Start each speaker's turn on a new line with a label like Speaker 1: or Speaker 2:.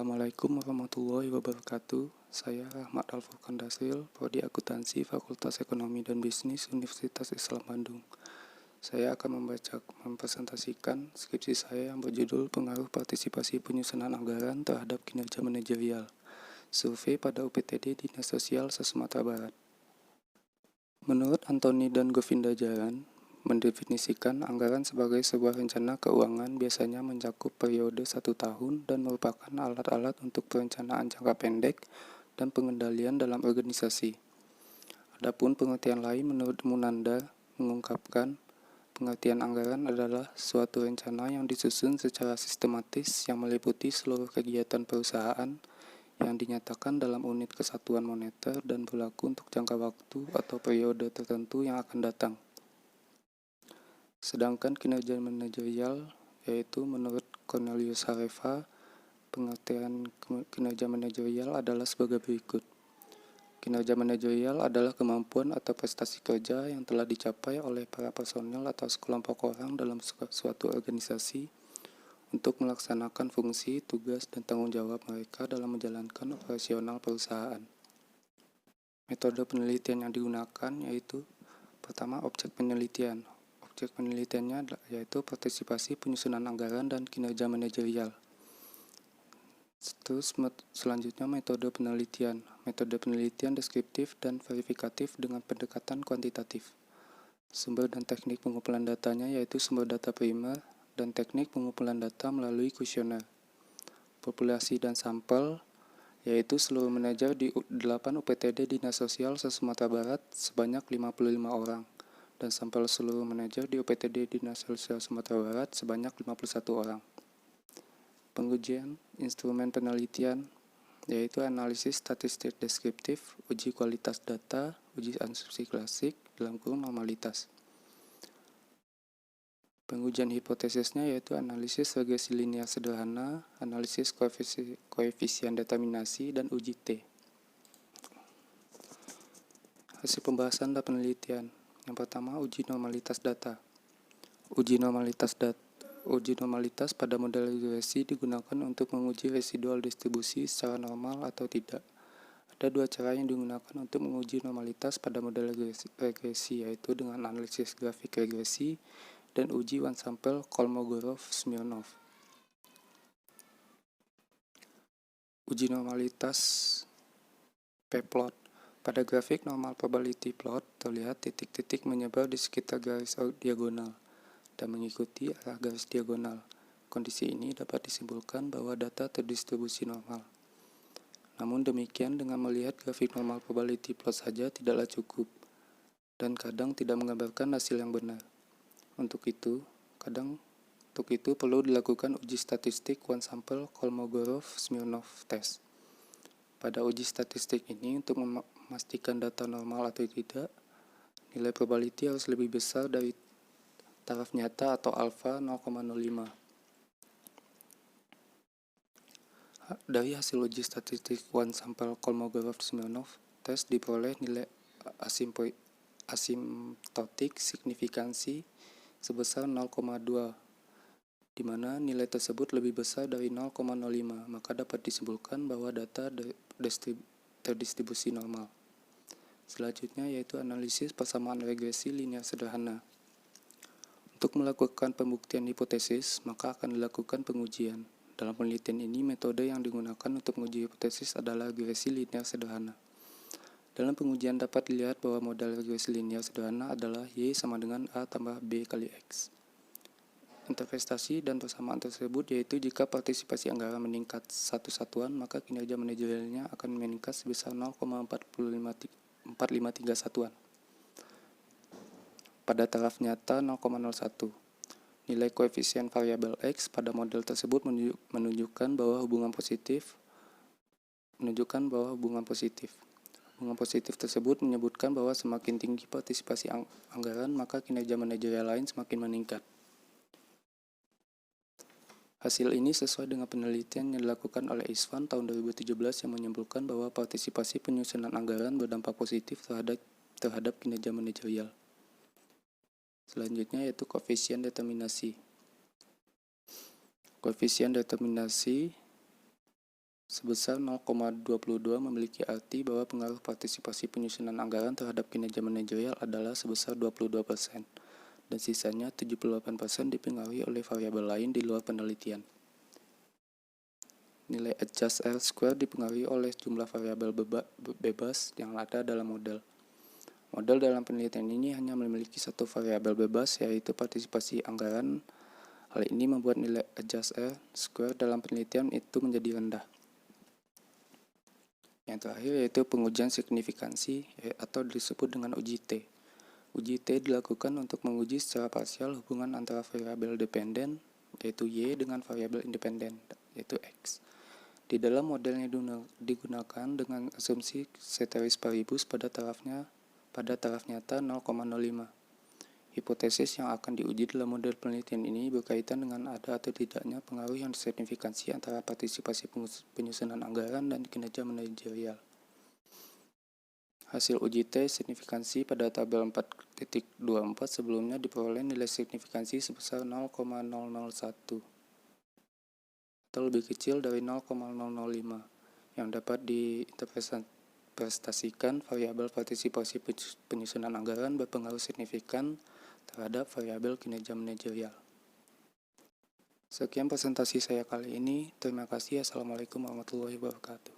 Speaker 1: Assalamualaikum warahmatullahi wabarakatuh. Saya Rahmat Alfurkan Dasil, Prodi Akuntansi Fakultas Ekonomi dan Bisnis Universitas Islam Bandung. Saya akan mempresentasikan skripsi saya yang berjudul Pengaruh Partisipasi Penyusunan Anggaran terhadap Kinerja Manajerial, Survei pada UPTD Dinas Sosial se-Sumatera Barat. Menurut Antoni dan Govinda Jaran, mendefinisikan anggaran sebagai sebuah rencana keuangan biasanya mencakup periode 1 tahun dan merupakan alat-alat untuk perencanaan jangka pendek dan pengendalian dalam organisasi. Adapun pengertian lain menurut Munanda mengungkapkan pengertian anggaran adalah suatu rencana yang disusun secara sistematis yang meliputi seluruh kegiatan perusahaan yang dinyatakan dalam unit kesatuan moneter dan berlaku untuk jangka waktu atau periode tertentu yang akan datang. Sedangkan kinerja manajerial, yaitu menurut Cornelius Hareva, pengertian kinerja manajerial adalah sebagai berikut. Kinerja manajerial adalah kemampuan atau prestasi kerja yang telah dicapai oleh para personel atau sekelompok orang dalam suatu organisasi untuk melaksanakan fungsi, tugas, dan tanggung jawab mereka dalam menjalankan operasional perusahaan. Metode penelitian yang digunakan yaitu pertama, objek penelitian. Objek penelitiannya yaitu partisipasi penyusunan anggaran dan kinerja manajerial. Terus selanjutnya metode penelitian. Metode penelitian deskriptif dan verifikatif dengan pendekatan kuantitatif. Sumber dan teknik pengumpulan datanya yaitu sumber data primer dan teknik pengumpulan data melalui kuesioner. Populasi dan sampel yaitu seluruh manajer di 8 UPTD Dinas Sosial se-Sumatera Barat sebanyak 55 orang. Dan sampel seluruh manajer di UPTD Dinas Sosial Sumatera Barat sebanyak 51 orang. Pengujian instrumen penelitian yaitu analisis statistik deskriptif, uji kualitas data, uji asumsi klasik (normalitas). Pengujian hipotesisnya yaitu analisis regresi linear sederhana, analisis koefisien determinasi, dan uji T. Hasil pembahasan dan penelitian. Yang pertama, uji normalitas data. Uji normalitas pada model regresi digunakan untuk menguji residual distribusi secara normal atau tidak. Ada dua cara yang digunakan untuk menguji normalitas pada model regresi, yaitu dengan analisis grafik regresi dan uji one sample Kolmogorov-Smirnov. Uji normalitas p-plot. Pada grafik normal probability plot, terlihat titik-titik menyebar di sekitar garis diagonal dan mengikuti arah garis diagonal. Kondisi ini dapat disimpulkan bahwa data terdistribusi normal. Namun demikian, dengan melihat grafik normal probability plot saja tidaklah cukup, dan kadang tidak menggambarkan hasil yang benar. Untuk itu perlu dilakukan uji statistik one sample Kolmogorov-Smirnov test. Pada uji statistik ini, untuk memastikan data normal atau tidak, nilai probability harus lebih besar dari taraf nyata atau alfa 0,05. Dari hasil uji statistik one sample Kolmogorov-Smirnov test diperoleh nilai asimptotik signifikansi sebesar 0,2, di mana nilai tersebut lebih besar dari 0,05, maka dapat disimpulkan bahwa data terdistribusi normal. Selanjutnya yaitu analisis persamaan regresi linear sederhana. Untuk melakukan pembuktian hipotesis, maka akan dilakukan pengujian. Dalam penelitian ini, metode yang digunakan untuk menguji hipotesis adalah regresi linear sederhana. Dalam pengujian dapat dilihat bahwa model regresi linear sederhana adalah Y sama dengan A tambah B kali X. Interpretasi dan persamaan tersebut yaitu jika partisipasi anggaran meningkat satu satuan, maka kinerja manajerialnya akan meningkat sebesar 0,453 satuan. Pada taraf nyata 0,01. Nilai koefisien variabel X pada model tersebut menunjukkan bahwa hubungan positif. Hubungan positif tersebut menyebutkan bahwa semakin tinggi partisipasi anggaran, maka kinerja manajerial lain semakin meningkat. Hasil ini sesuai dengan penelitian yang dilakukan oleh Isvan tahun 2017 yang menyimpulkan bahwa partisipasi penyusunan anggaran berdampak positif terhadap kinerja manajerial. Selanjutnya yaitu koefisien determinasi. Koefisien determinasi sebesar 0,22 memiliki arti bahwa pengaruh partisipasi penyusunan anggaran terhadap kinerja manajerial adalah sebesar 22%, dan sisanya 78% dipengaruhi oleh variabel lain di luar penelitian. Nilai adjust R square dipengaruhi oleh jumlah variabel bebas yang ada dalam model. Model dalam penelitian ini hanya memiliki satu variabel bebas, yaitu partisipasi anggaran. Hal ini membuat nilai adjust R square dalam penelitian itu menjadi rendah. Yang terakhir yaitu pengujian signifikansi atau disebut dengan uji T. Uji T dilakukan untuk menguji secara parsial hubungan antara variabel dependen, yaitu Y, dengan variabel independen, yaitu X. Di dalam modelnya digunakan dengan asumsi ceteris paribus pada taraf nyata 0,05. Hipotesis yang akan diuji dalam model penelitian ini berkaitan dengan ada atau tidaknya pengaruh yang signifikansi antara partisipasi penyusunan anggaran dan kinerja manajerial. Hasil uji T signifikansi pada tabel 4.24 sebelumnya diperoleh nilai signifikansi sebesar 0,001 atau lebih kecil dari 0,005 yang dapat diinterpretasikan variabel partisipasi penyusunan anggaran berpengaruh signifikan terhadap variabel kinerja manajerial. Sekian presentasi saya kali ini. Terima kasih. Assalamualaikum warahmatullahi wabarakatuh.